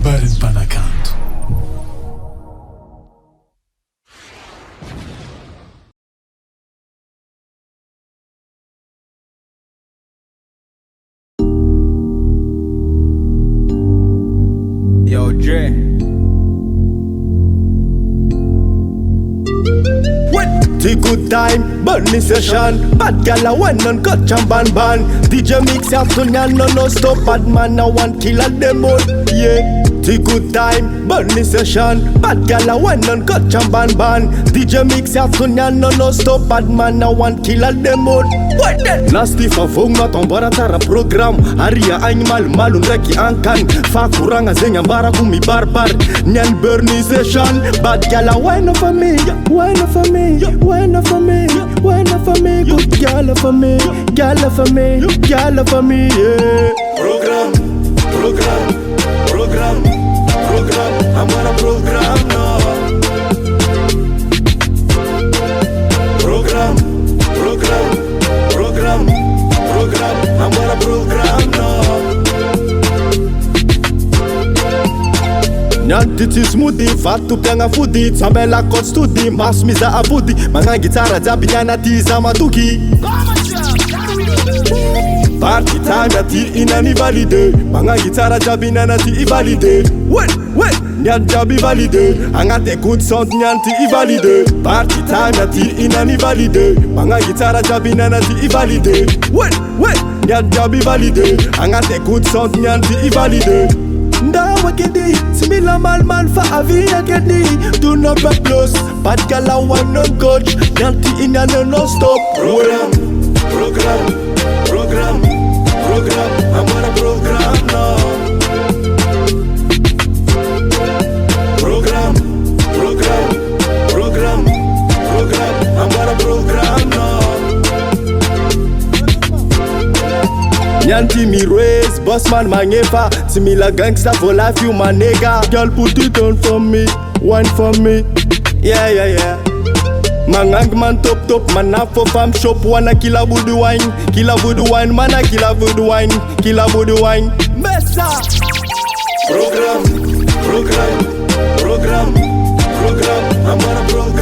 Habari Panakanto. Yo, Dre. The good time, burning session. Bad gal a wine and cut jam ban. DJ mix afternoon no stop. Bad man a one kill a them all. Yeah. The good time, burning session. Bad gal a wine and cut jam ban. DJ mix afternoon no stop. Bad man a one kill a them all. What that? Nasty fa vongma tombora tara program. Aria animal malun reki ankan. Fa kuranga zenya bara kumi barbar. Nyan burning session. Bad gal a wine for me, wine for me. Wine for me, wine for me, good gal for me, gal for me, gal for me, yeah. Program, I'm on a program now. Program, I'm on a program now. Nyantiti smoothie, fatu pianga foodie. Tsambela kot studi, mas miza abudi. Mga gitara jabi nyana tiza matuki. Party time yati inani valide. Mga gitara jabi nyana ti ivalide. Wait, nyan jabi valide. Angate good sound nyanti ivalide. Party time yati inani valide. Mga gitara jabi nyana ti ivalide. Wait, nyan jabi valide. Angate good sound nyanti ivalide. Ndawa kedi, simila mal fa avia kedi. Do not back close, bad gal a wine on coach. Yanti in and no stop. Program, I'm on a program now. Program, I'm on a program now. Nyanti mi race, bossman mangefa. Simila gangsta for life, you my nigga. Girl put it on for me, wine for me. Yeah. Mangang man top, man up for farm shop. Wanna kill a voodoo wine, man a kill a voodoo wine. Messa. Program, I'm on a program.